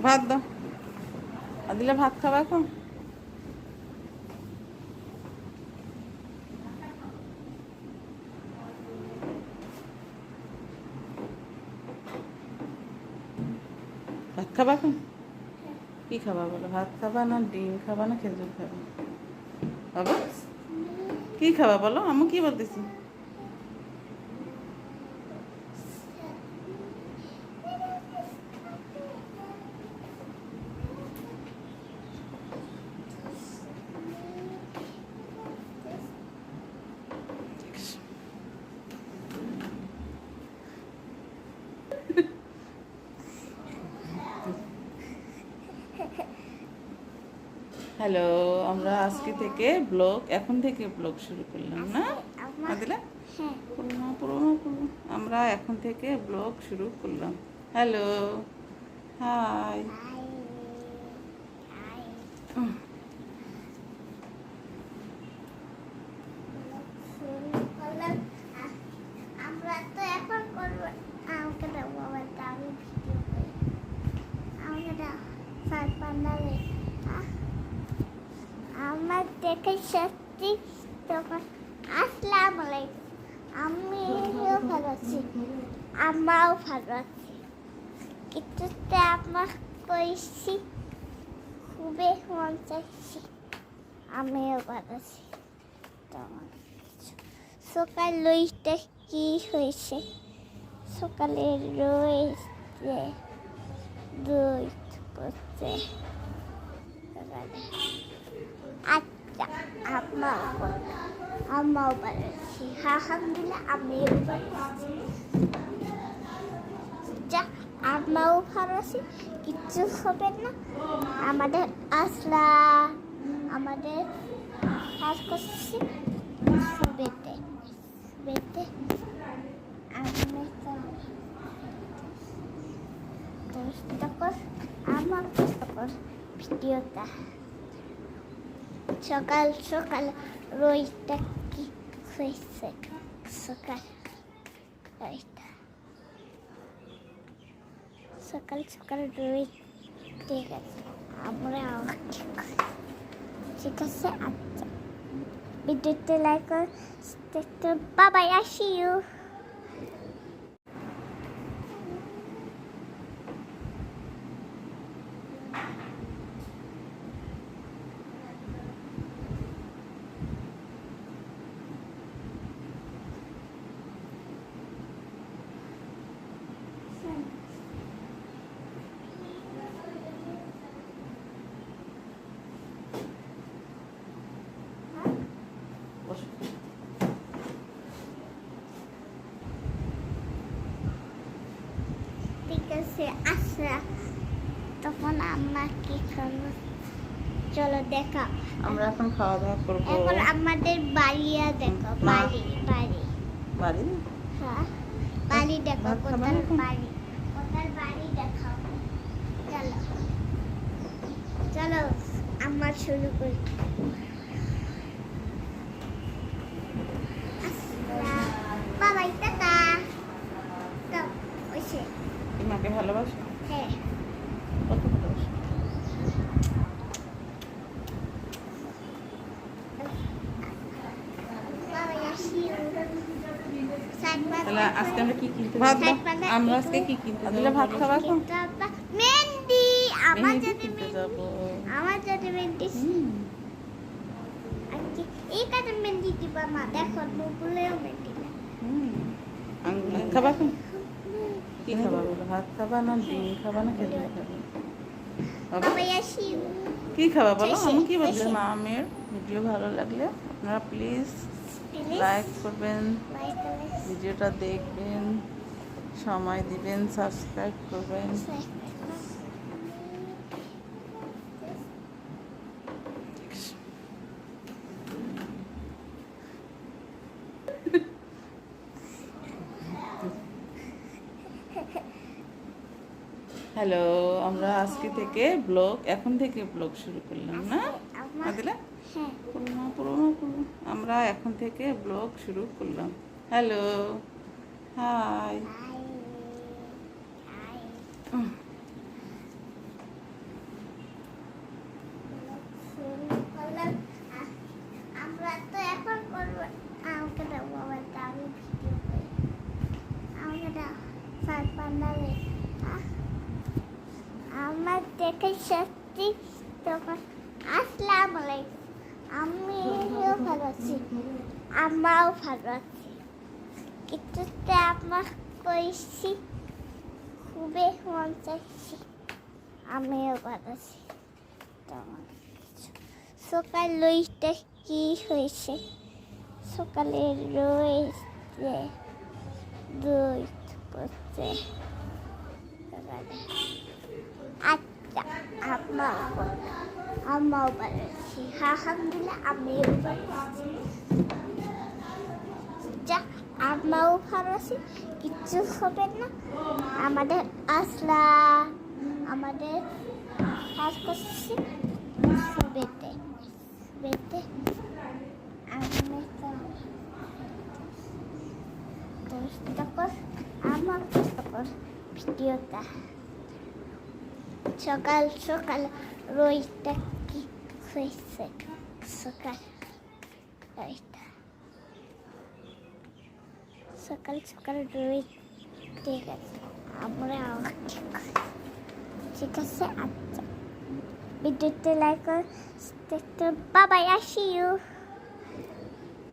ভাত দাও। আদিলা ভাত খাবা এখন? ভাত খাবা এখন? কি খাবা বলো? ভাত খাবা না ডিম খাবা না খেজুর খাবা? বাবা কি খাবা বলো? আমি কি বলতেছি? হ্যালো, আমরা আজকে থেকে এখন থেকে ব্লগ শুরু করলাম না আদিলা? পুরোনো আমরা এখন থেকে ব্লগ শুরু করলাম। Hello, hi. আমরা তো এখন করবো। আমাকে দাও মোবাইলটা, আমি ভিডিও করি। আমাকে দাও পান্ডারে। আমার দেখে সত্যি তখন আসসালাম আলাইকুম। আমিও ভালো আছি, আমরাও ভালো আছি। কিছুতে আমার কইছি খুবই মন চাইছি, আমিও ভালো আছি। সকাল লইতে কি হয়েছে? সকালে রয়েছে দুই পড়ছে। আচ্ছা, আমরাও ভালো আছি, আলহামদুলিল্লাহ। আমিও ভালো আছি, যা আমরাও ভালো আছি। কিচ্ছু হবে না। আমাদের আসলা আমাদের কাজ করছি বেতে বেতে। আমি আমার ভিডিওটা সকাল সকাল রইটা কি হয়েছে? সকাল রইটা সকাল সকাল রই ঠিক আছে, আমরা ঠিক আছে। আচ্ছা, ভিডিওতে লাইক করুন। বাবাই, আসি ইউ। ঠিক আছে, আসরা তখন আমরা কি করবো? চলো দেখা। আমরা এখন খাওয়া দাওয়া করবো। এখন আমাদের বাড়িয়া দেখো। বাড়ি বাড়ি বাড়ি, হ্যাঁ, বাড়ি দেখো। ভাত খাবা কোথার এখন? বাড়ি? কোথার বাড়ি দেখাও। চলো চলো, আমরা শুরু করি। বাবাই, টাটা। তো ওইসে তুমি মাকে ভালোবাসো? হ্যাঁ, কত ভালোবাসো? বাবাই, আসি। তাহলে আজকে আমরা কি কিনতে ভাত দাও। আমরা আজকে কি কিনতে যাবো? ভাত খাবা এখন? মেহেন্দি। আমার মেহেন্দি জন্য কিনতে যাবো। আমার জন্য মেহেন্দি। আজকে এই কাজে মেহেন্দি দিবা মা, দেখো নুপুলেও মেহেন্দি না। খাবা এখন? কি খাবা বলো? ভাত খাবা না ডিম খাবা না খেজুর খাবা? বাবা বাবাই, আসি। কি খাবা বলো? আমি কি বলছি? মামের ভিডিও ভালো লাগলে আপনারা প্লিজ লাইক করবেন, ভিডিওটা দেখবেন, সময় দিবেন, সাবস্ক্রাইব করবেন। হ্যালো, আমরা আজকে থেকে এখন থেকে ব্লগ শুরু করলাম না আদিলা? পুরোনো আমরা এখন থেকে ব্লগ শুরু করলাম। Hello, hi. আমার দেখে সত্যি তখন আসসালামু আলাইকুম। আমিও ভালো আছি, আমাও ভালো আছি। কিছুতে আমার কইছি খুবই মন চাইছি, আমিও ভালো আছি। তেমন কিছু। সকাল লইতে কি হয়েছে? সকালে রয়েছে দুই পড়ছে সকালে। আচ্ছা, আমাও ভালো আছি, আলহামদুলিল্লাহ আমিও ভালো আছি। যা আমাও ভালো আছি, কিচ্ছু হবে না। আমাদের আসলা আমাদের কাজ করছি বেতে বেতে আমি আমার ভিডিওটা সকাল সকাল রইটা কি হয়েছে? সকাল রইটা সকাল সকাল রই ঠিক আছে, আমরা ঠিক আছে। আচ্ছা, ভিডিওতে লাইক করতে বাবাই, আসি ইউ।